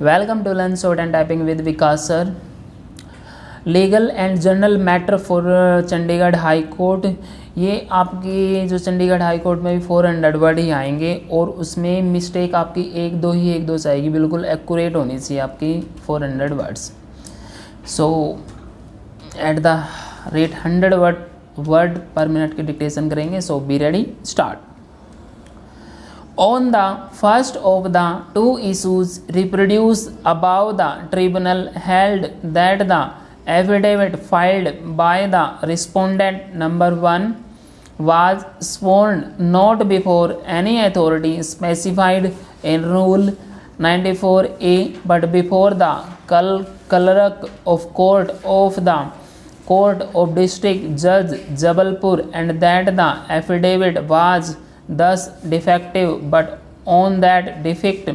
Welcome to Learn Short and Typing with Vikas sir. Legal and general matter for Chandigarh high court, ये आपकी जो Chandigarh high court में भी 400 word ही आएंगे और उसमें मिस्टेक आपकी एक दो से आएगी, बिल्कुल एक्यूरेट होनी चाहिए आपकी 400 words. So at the rate 100 word per minute की डिक्टेशन करेंगे. So be ready, start. On the first of the two issues reproduced above, the tribunal held that the affidavit filed by the respondent number 1 was sworn not before any authority specified in Rule 94A but before the clerk of court of the Court of District Judge Jabalpur, and that the affidavit was thus defective, but on that defect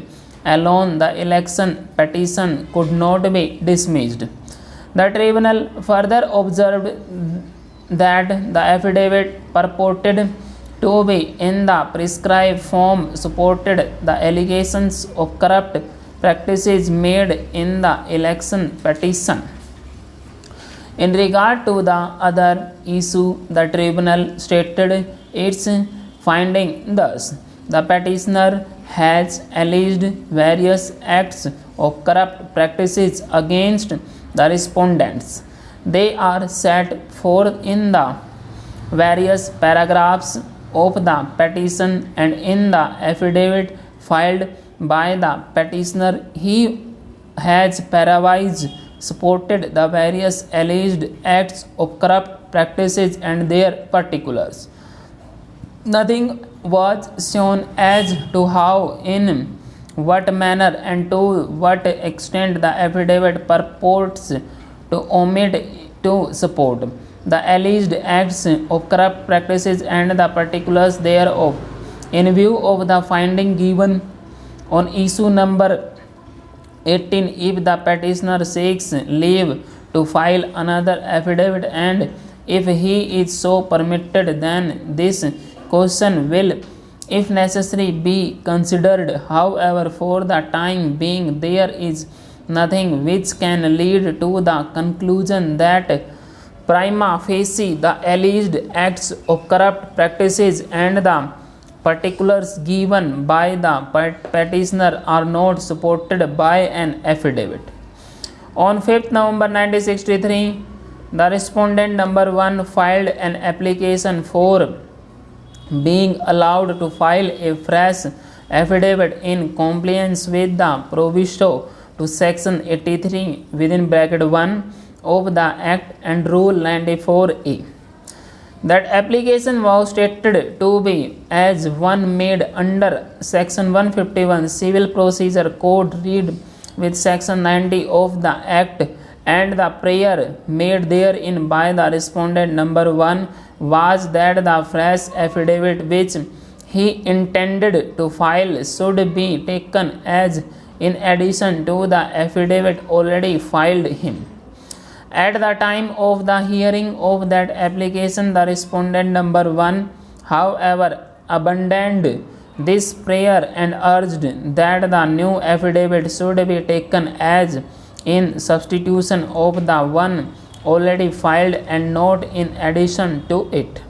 alone the election petition could not be dismissed. The tribunal further observed that the affidavit purported to be in the prescribed form supported the allegations of corrupt practices made in the election petition. In regard to the other issue, the tribunal stated its finding thus: the petitioner has alleged various acts of corrupt practices against the respondents. They are set forth in the various paragraphs of the petition and in the affidavit filed by the petitioner. He has parawise supported the various alleged acts of corrupt practices and their particulars. Nothing was shown as to how, in what manner, and to what extent the affidavit purports to omit to support the alleged acts of corrupt practices and the particulars thereof. In view of the finding given on issue number 18, if the petitioner seeks leave to file another affidavit, and if he is so permitted, then this question will, if necessary, be considered. However, for the time being, there is nothing which can lead to the conclusion that prima facie the alleged acts of corrupt practices and the particulars given by the petitioner are not supported by an affidavit. On 5th November 1963, the respondent number 1 filed an application for being allowed to file a fresh affidavit in compliance with the proviso to section 83 within bracket 1 of the Act and Rule 94A. That application was stated to be as one made under section 151 Civil Procedure Code read with section 90 of the Act, and the prayer made therein by the respondent number 1 was that the fresh affidavit which he intended to file should be taken as in addition to the affidavit already filed him. At the time of the hearing of that application, the respondent number 1, however, abandoned this prayer and urged that the new affidavit should be taken as in substitution of the one already filed and not in addition to it.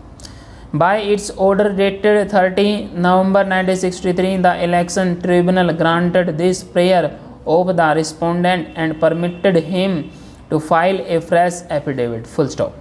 By its order dated 30 November 1963, the election tribunal granted this prayer of the respondent and permitted him to file a fresh affidavit. Full stop.